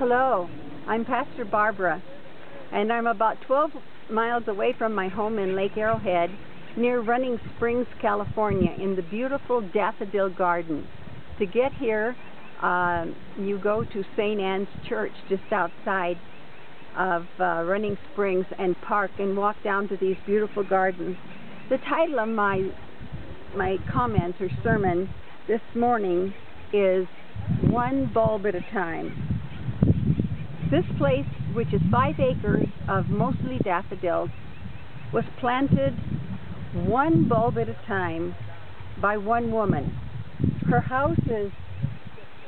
Hello, I'm Pastor Barbara, and I'm about 12 miles away from my home in Lake Arrowhead, near Running Springs, California, in the beautiful daffodil garden. To get here, you go to St. Anne's Church just outside of Running Springs and park and walk down to these beautiful gardens. The title of my comments or sermon this morning is One Bulb at a Time. This place, which is 5 acres of mostly daffodils, was planted one bulb at a time by one woman. Her house is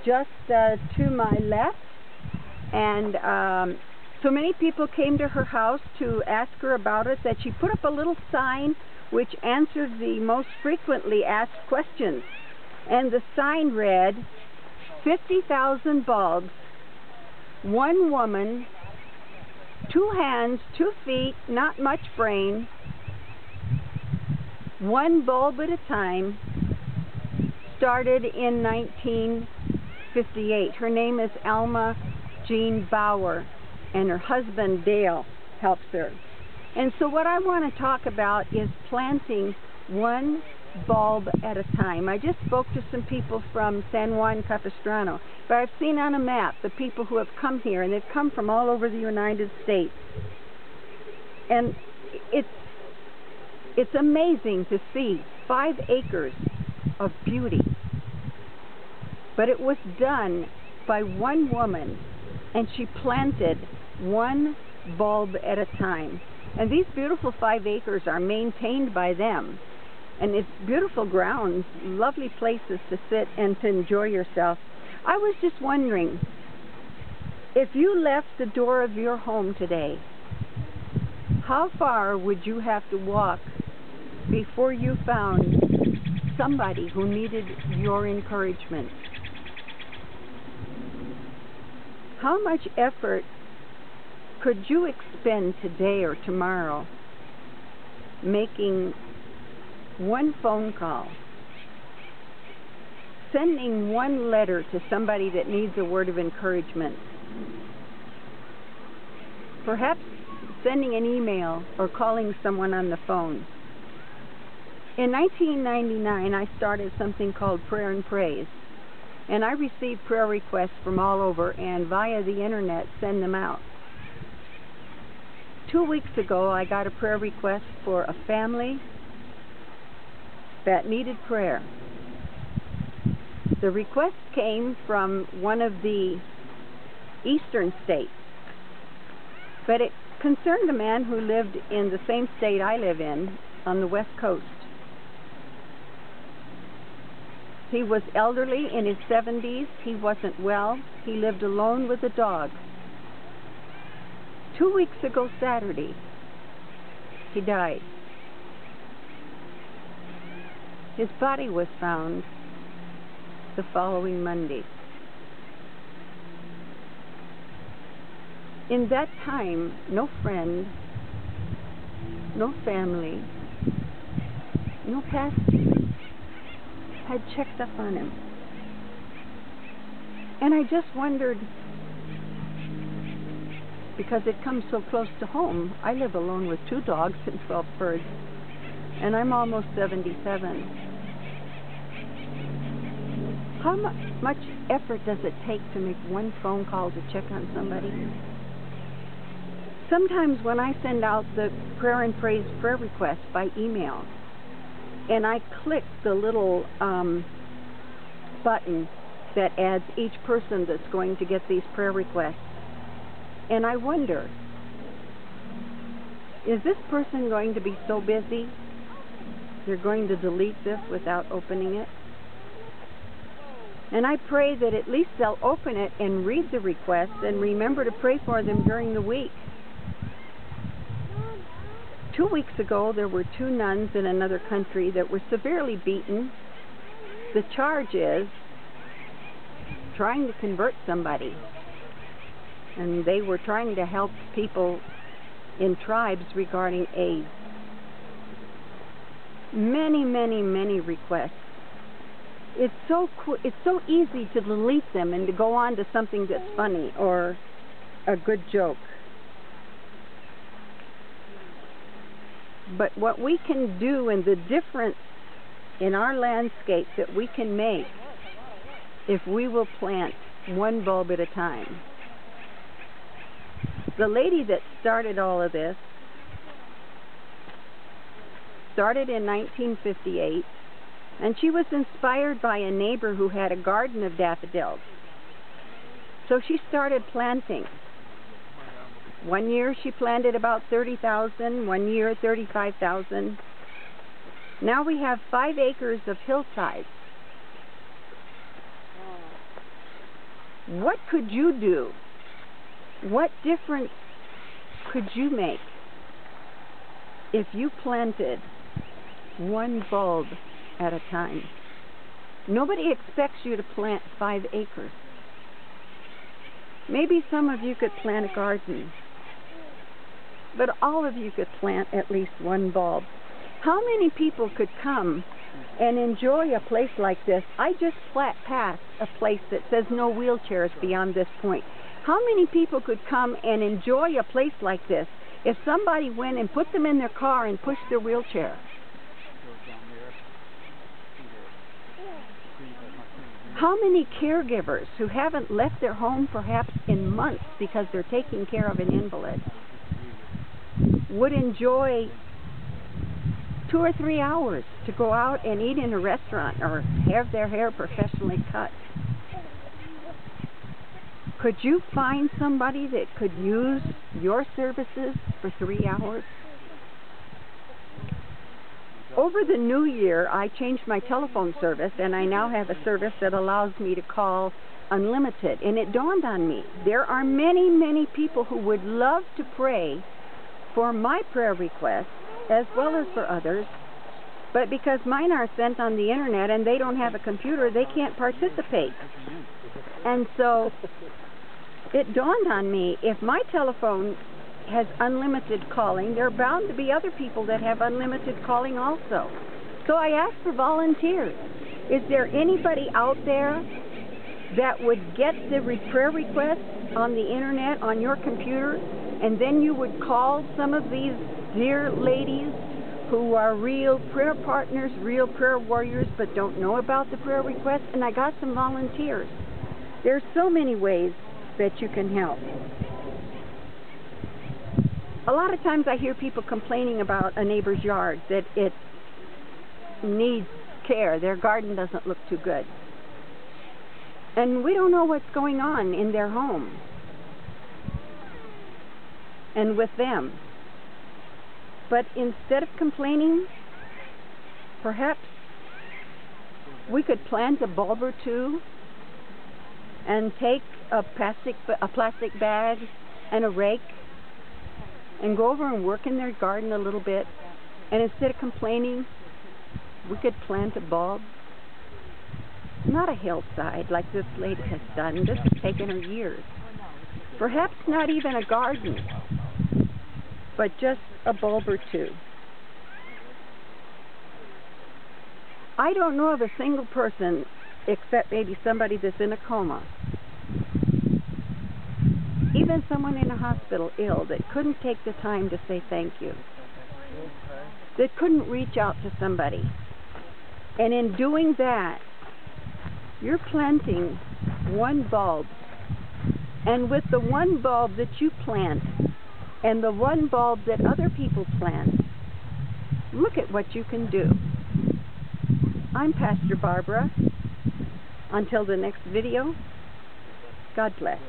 just to my left, and so many people came to her house to ask her about it that she put up a little sign which answered the most frequently asked questions. And the sign read, 50,000 bulbs, one woman, 2 hands, 2 feet, not much brain, one bulb at a time, started in 1958. Her name is Alma Jean Bauer, and her husband Dale helps her. And so what I want to talk about is planting one bulb at a time. I just spoke to some people from San Juan Capistrano, but I've seen on a map the people who have come here, and they've come from all over the United States. And it's amazing to see 5 acres of beauty. But it was done by one woman, and she planted one bulb at a time. And these beautiful 5 acres are maintained by them. And it's beautiful grounds, lovely places to sit and to enjoy yourself. I was just wondering, if you left the door of your home today, how far would you have to walk before you found somebody who needed your encouragement? How much effort could you expend today or tomorrow making one phone call, sending one letter to somebody that needs a word of encouragement, perhaps sending an email or calling someone on the phone? In 1999, I started something called Prayer and Praise, and I received prayer requests from all over and via the internet send them out. 2 weeks ago, I got a prayer request for a family that needed prayer. The request came from one of the eastern states, but it concerned a man who lived in the same state I live in, on the West Coast. He was elderly, in his 70s. He wasn't well. He lived alone with a dog. 2 weeks ago Saturday, he died. His body was found the following Monday. In that time, no friend, no family, no pastor had checked up on him. And I just wondered, because it comes so close to home. I live alone with 2 dogs and 12 birds, and I'm almost 77. How much effort does it take to make one phone call to check on somebody? Sometimes when I send out the Prayer and Praise prayer request by email, and I click the little button that adds each person that's going to get these prayer requests, and I wonder, is this person going to be so busy they're going to delete this without opening it? And I pray that at least they'll open it and read the request and remember to pray for them during the week. 2 weeks ago, there were 2 nuns in another country that were severely beaten. The charge is trying to convert somebody. And they were trying to help people in tribes regarding AIDS. Many, many, many requests. it's so easy to delete them and to go on to something that's funny or a good joke. But what we can do and the difference in our landscape that we can make if we will plant one bulb at a time. The lady that started all of this started in 1958, and she was inspired by a neighbor who had a garden of daffodils. So she started planting. One year she planted about 30,000, one year 35,000. Now we have 5 acres of hillside. What could you do? What difference could you make if you planted one bulb at a time? Nobody expects you to plant 5 acres. Maybe some of you could plant a garden, but all of you could plant at least one bulb. How many people could come and enjoy a place like this? I just passed a place that says no wheelchairs beyond this point. How many people could come and enjoy a place like this if somebody went and put them in their car and pushed their wheelchair? How many caregivers who haven't left their home perhaps in months because they're taking care of an invalid would enjoy 2 or 3 hours to go out and eat in a restaurant or have their hair professionally cut? Could you find somebody that could use your services for 3 hours? Over the new year, I changed my telephone service, and I now have a service that allows me to call unlimited. And it dawned on me, there are many, many people who would love to pray for my prayer requests as well as for others, but because mine are sent on the internet and they don't have a computer, they can't participate. And so it dawned on me, if my telephone has unlimited calling, there are bound to be other people that have unlimited calling also. So I asked for volunteers. Is there anybody out there that would get the prayer request on the internet on your computer, and then you would call some of these dear ladies who are real prayer partners, real prayer warriors, but don't know about the prayer request? And I got some volunteers. There's so many ways that you can help. A lot of times I hear people complaining about a neighbor's yard, that it needs care. Their garden doesn't look too good. And we don't know what's going on in their home and with them. But instead of complaining, perhaps we could plant a bulb or two and take a plastic bag and a rake and go over and work in their garden a little bit, and instead of complaining, we could plant a bulb. Not a hillside like this lady has done. This has taken her years. Perhaps not even a garden, but just a bulb or two. I don't know of a single person, except maybe somebody that's in a coma, even someone in a hospital ill, that couldn't take the time to say thank you, that couldn't reach out to somebody. And in doing that, you're planting one bulb. And with the one bulb that you plant and the one bulb that other people plant, look at what you can do. I'm Pastor Barbara. Until the next video, God bless.